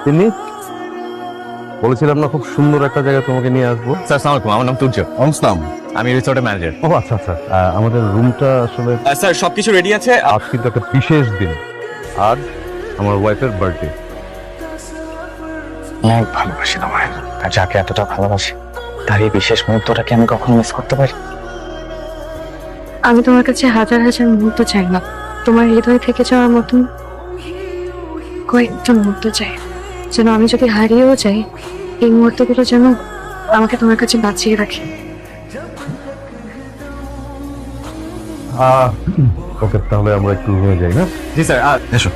তিনি বলেছিলাম না খুব সুন্দর একটা জায়গায় তোমাকে নিয়ে আসবো। স্যার আসসালামু আলাইকুম, আমার নাম তুর্য, অনস্তাম। আমি রিসোর্টের ম্যানেজার। ও আচ্ছা আচ্ছা, আমাদের রুমটা আসলে স্যার সবকিছু রেডি আছে। আজ কিন্তু একটা বিশেষ দিন। আজ আমার ওয়াইফের বার্থডে। অনেক ভালোবাসি তোমায়, আর যাকে এতটা ভালোবাসি তার এই বিশেষ মুহূর্তটাকে আমি কখনো মিস করতে পারি? আমি তোমার কাছে হাজার হাজার মুহূর্ত চাই না, তোমার হৃদয় থেকে যাওয়ার মতন কয়েকটা মুহূর্ত চাই, যেন আমি যদি হারিয়েও যাই এই মুহূর্তগুলো যেন আমাকে তোমার কাছে বাঁচিয়ে রাখে। ওকে, তাহলে আমরা একটু রুমে যাই না? জি স্যার, এসো।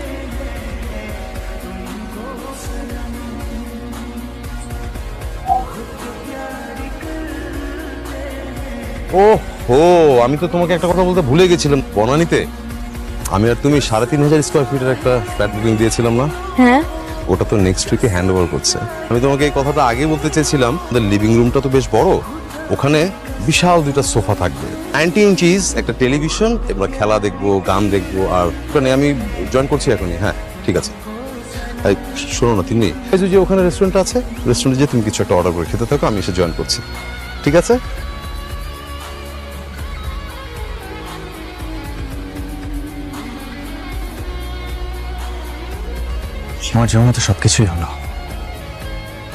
ও হো, আমি তো তোমাকে একটা কথা বলতে ভুলে গেছিলাম। বনানীতে আমি আর তুমি ৩,৫০০ স্কোয়ার ফিটের একটা ফ্ল্যাট বুকিং দিয়েছিলাম না? হ্যাঁ, ওটা তো নেক্সট উইকে হ্যান্ড ওভার করছে। আমি তোমাকে এই কথাটা আগে বলতে চেয়েছিলাম। লিভিং রুমটা তো বেশ বড়, ওখানে বিশাল দুইটা সোফা থাকবে, 90 ইঞ্চিস একটা টেলিভিশন, আমরা খেলা দেখবো, গান দেখবো। আর ওখানে আমি জয়েন করছি এখনই। হ্যাঁ ঠিক আছে। এই শোনো না, তিনি যে ওখানে রেস্টুরেন্ট আছে, রেস্টুরেন্টে যে তুমি কিছু একটা অর্ডার করে খেতে থাকো, আমি এসে জয়েন করছি। ঠিক আছে? আমার জীবনে তো সবকিছুই হলো,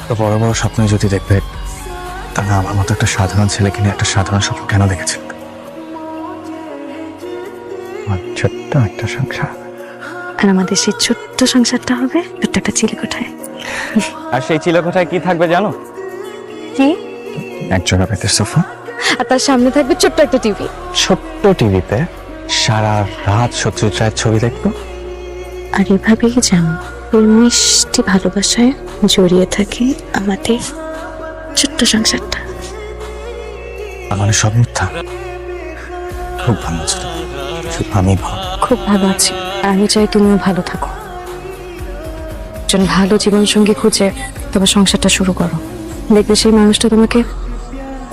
তো বড় বড় স্বপ্ন যদি দেখবে, তাহলে আমার মতো একটা সাধারণ ছেলেকে নিয়ে একটা সাধারণ স্বপ্ন কেন দেখেছে? আমার ছোট্ট একটা সংসার, আর আমাদের সেই ছোট্ট সংসারটা হবে ছোট্ট একটা চিলেকোঠায়। আর সেই চিলেকোঠায় কি থাকবে জানো? কি? একজোড়া বেতের সোফা, আর তার সামনে থাকবে ছোট্ট একটা টিভি। ছোট্ট টিভিতে সারা রাত সত্যজিৎ রায়ের ছবি দেখবো। আর এভাবেই যেন ওই মিষ্টি ভালোবাসায় জড়িয়ে থাকে আমাদের ছোট্ট সংসারটা। আমার সব মিথ্যা। খুব ভালো আছো তুমি? শুধু আমি ভালো। খুব ভালো আছি, আর আমি চাই তুমিও ভালো থাকো। একজন ভালো জীবনসঙ্গী খুঁজে তোমার সংসারটা শুরু করো। দেখবে সেই মানুষটা তোমাকে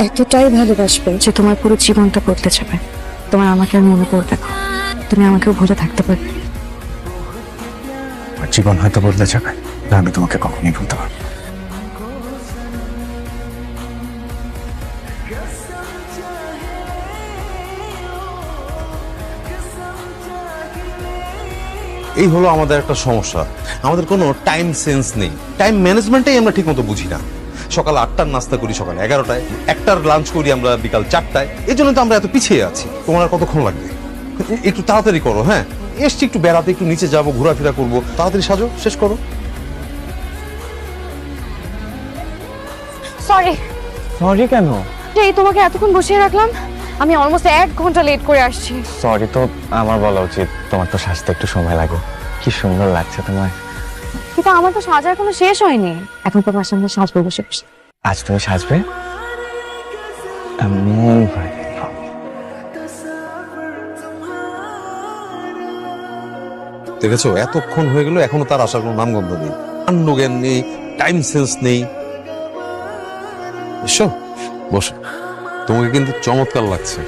এতটাই ভালোবাসবে যে তোমার পুরো জীবনটা বদলে যাবে। তোমার আমাকে আর মনে পড়বে না, তুমি আমাকেও ভুলে থাকতে পারবে। আমার জীবন হয়তো বদলে যাবে, না আমি তোমাকে কখনোই ভুলতে পারবো না। এই হলো আমাদের একটা সমস্যা, আমাদের কোনো টাইম সেন্স নেই। টাইম ম্যানেজমেন্টটাই আমরা ঠিক মতো বুঝি না। সকাল ৮টার নাস্তা করি সকাল ১১টায়, ১টার লাঞ্চ করি আমরা বিকাল ৪টায়। এই জন্য তো আমরা এত পিছিয়ে আছি। তোমার আর কতক্ষণ লাগবে? একটু তাড়াতাড়ি করো। হ্যাঁ, এসছি একটু বেড়াতে, একটু নিচে যাবো, ঘোরাফেরা করবো, তাড়াতাড়ি সাজো, শেষ করো। সরি, সরি কেন? এই তোমাকে এতক্ষণ বসিয়ে রাখলাম, আমি অলমোস্ট 1 ঘন্টা লেট করে আসছি। সরি তো আমার বলা উচিত, তোমার তো সাজতে একটু সময় লাগে। কি সুন্দর লাগছে তোমার। কিন্তু আমার তো সাজার কোনো শেষ হয়নি, এখন তোমার সামনে সাজবো বসে বসে। আজ তুমি সাজবে? আমি দেখেছো, এতক্ষণ হয়ে গেল, এখনো তার আসার কোনো নামগন্ধ নেই। জ্ঞান নেই, টাইম সেন্স নেই। এসো বসো, তোমাকে কিন্তু চমৎকার লাগছে।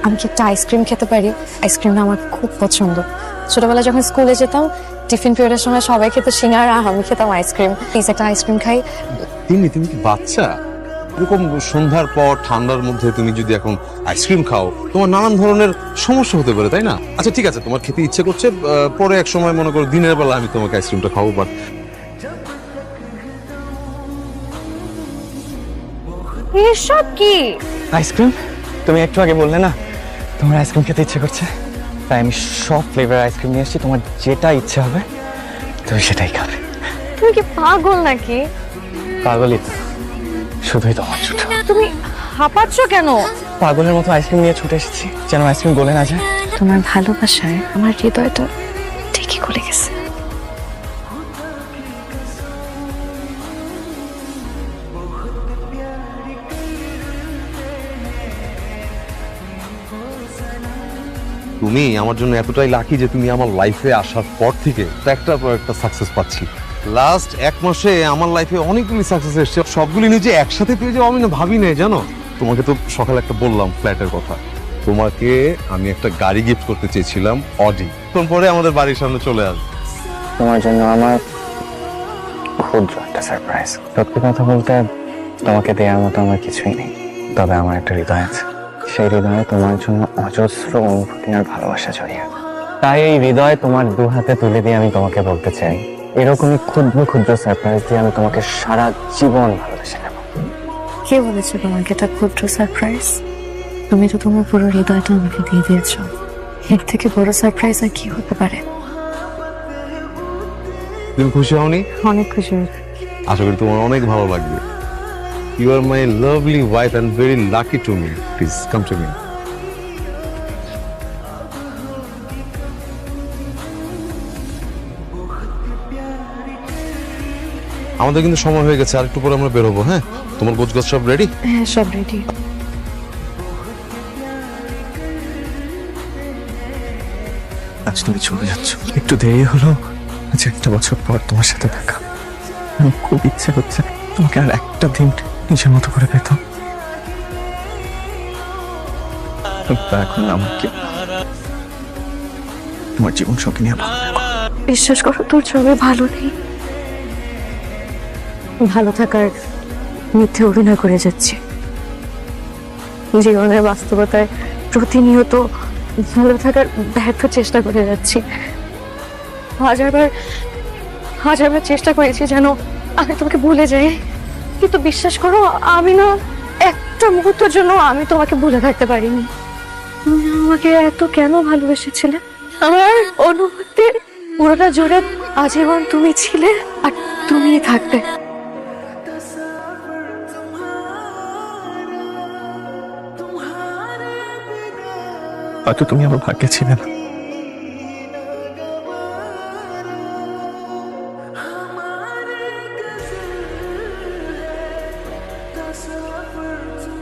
আমি কি একটা আইসক্রিম খেতে পারি? আইসক্রিমটা আমার খুব পছন্দ। ছোটবেলায় যখন স্কুলে যেতাম, টিফিন পিরিয়ডের সময় সবাই খেত সিঙ্গারা, আমি খেতাম আইসক্রিম। প্লিজ একটা আইসক্রিম খাই। তুমি কি বাচ্চা? এরকম সন্ধ্যার পর ঠান্ডার মধ্যে তুমি যদি এখন আইসক্রিম খাও, তোমার নানান ধরনের সমস্যা হতে পারে, তাই না? আচ্ছা ঠিক আছে, তোমার খেতে ইচ্ছে করছে, পরে এক সময় মনে করো দিনের বেলা আমি তোমাকে আইসক্রিমটা খাবো। বাট এসব কি? আইসক্রিম? তুমি একটু আগে বললে না তোমার আইসক্রিম খেতে ইচ্ছে করছে, তাই আমি সব ফ্লেভার আইসক্রিম নিয়ে এসেছি। তোমার যেটা ইচ্ছে হবে তুমি সেটাই খাবে। তুমি কি পাগল নাকি? পাগলই তো, শুধুই তোমার ছুটে। তুমি হাঁপাচ্ছ কেন? পাগলের মতো আইসক্রিম নিয়ে ছুটে এসেছি, যেন আইসক্রিম গলে না যায়। তোমার ভালোবাসায় আমার হৃদয়টা ঠিকই গলে গেছে। তুমি আমার জন্য এতটাই লাকি যে তুমি আমার লাইফে আসার পর থেকে একটার পর একটা সাকসেস পাচ্ছি। লাস্ট 1 মাসে আমার লাইফে অনেকগুলি সাকসেস এসছে, সবগুলি নিজে একসাথে পেয়ে যাবো আমি না ভাবি নাই, জানো? তোমাকে তো সকালে একটা বললাম ফ্ল্যাটের কথা, তোমাকে আমি একটা গাড়ি গিফট করতে চেয়েছিলাম, অডি। তখন পরে আমাদের বাড়ির সামনে চলে আসবে। তোমার জন্য আমার ক্ষুদ্র একটা সারপ্রাইজ। সত্যি কথা বলতে তোমাকে দেওয়ার মতো আমার কিছুই নেই, তবে আমার একটা হৃদয় আছে। সেই হৃদয়ে তোমার জন্য অজস্র অনুভূতি আর ভালোবাসা জড়িয়ে। তাই এই হৃদয় তোমার দু হাতে তুলে দিয়ে আমি তোমাকে বলতে চাই, এরকমই ক্ষুদ্র ক্ষুদ্র সারপ্রাইজ দিয়ে আমি তোমাকে সারা জীবন ভালোবেসে নেব। কে বলেছে তোমাকে এটা ক্ষুদ্র সারপ্রাইজ? তুমি তো তোমার পুরো হৃদয়টা আমাকে দিয়ে দিয়েছো। এর থেকে বড় সারপ্রাইজ আর কি হতে পারে? তুমি খুশি হওনি? অনেক খুশি হয়েছি। আশা করি তোমার অনেক ভালো লাগবে। You are my lovely wife and very lucky to me. Please come to me. আমাদের কিন্তু সময় হয়ে গেছে, আর একটু পরে আমরা বেরোবো। হ্যাঁ, তোমার গোছগাছ সব রেডি? হ্যাঁ, সব রেডি। আজ তুমি চলে যাচ্ছ, একটু দেরি হলো। আজ একটা বছর পর তোমার সাথে দেখা, আমার খুব ইচ্ছে হচ্ছে তোমাকে আর একটা দিন নিজের মতো করে পেতাম। এখন আমাকে তোমার জীবন সঙ্গে নিয়ে ভালো থেকো। বিশ্বাস করো, তোর ছবি ভালো নেই। ভালো থাকার মিথ্যে অভিনয় করে যাচ্ছি। জীবনের বাস্তবতায় প্রতিনিয়ত ভালো থাকার ব্যর্থ চেষ্টা করে যাচ্ছি। হাজারবার চেষ্টা করেছি যেন আমি তোমাকে ভুলে যাই, কিন্তু বিশ্বাস করো আমি না একটা মুহূর্তের জন্য আমি তোমাকে ভুলে থাকতে পারিনি। তুমি আমাকে এত কেন ভালোবেসেছিলে? আমার অনুভূতির পুরোটা জুড়ে আজীবন তুমি ছিলে আর তুমিই থাকবে। হয়তো তুমি আমার ভাগ্যে ছিলে না, Suffer to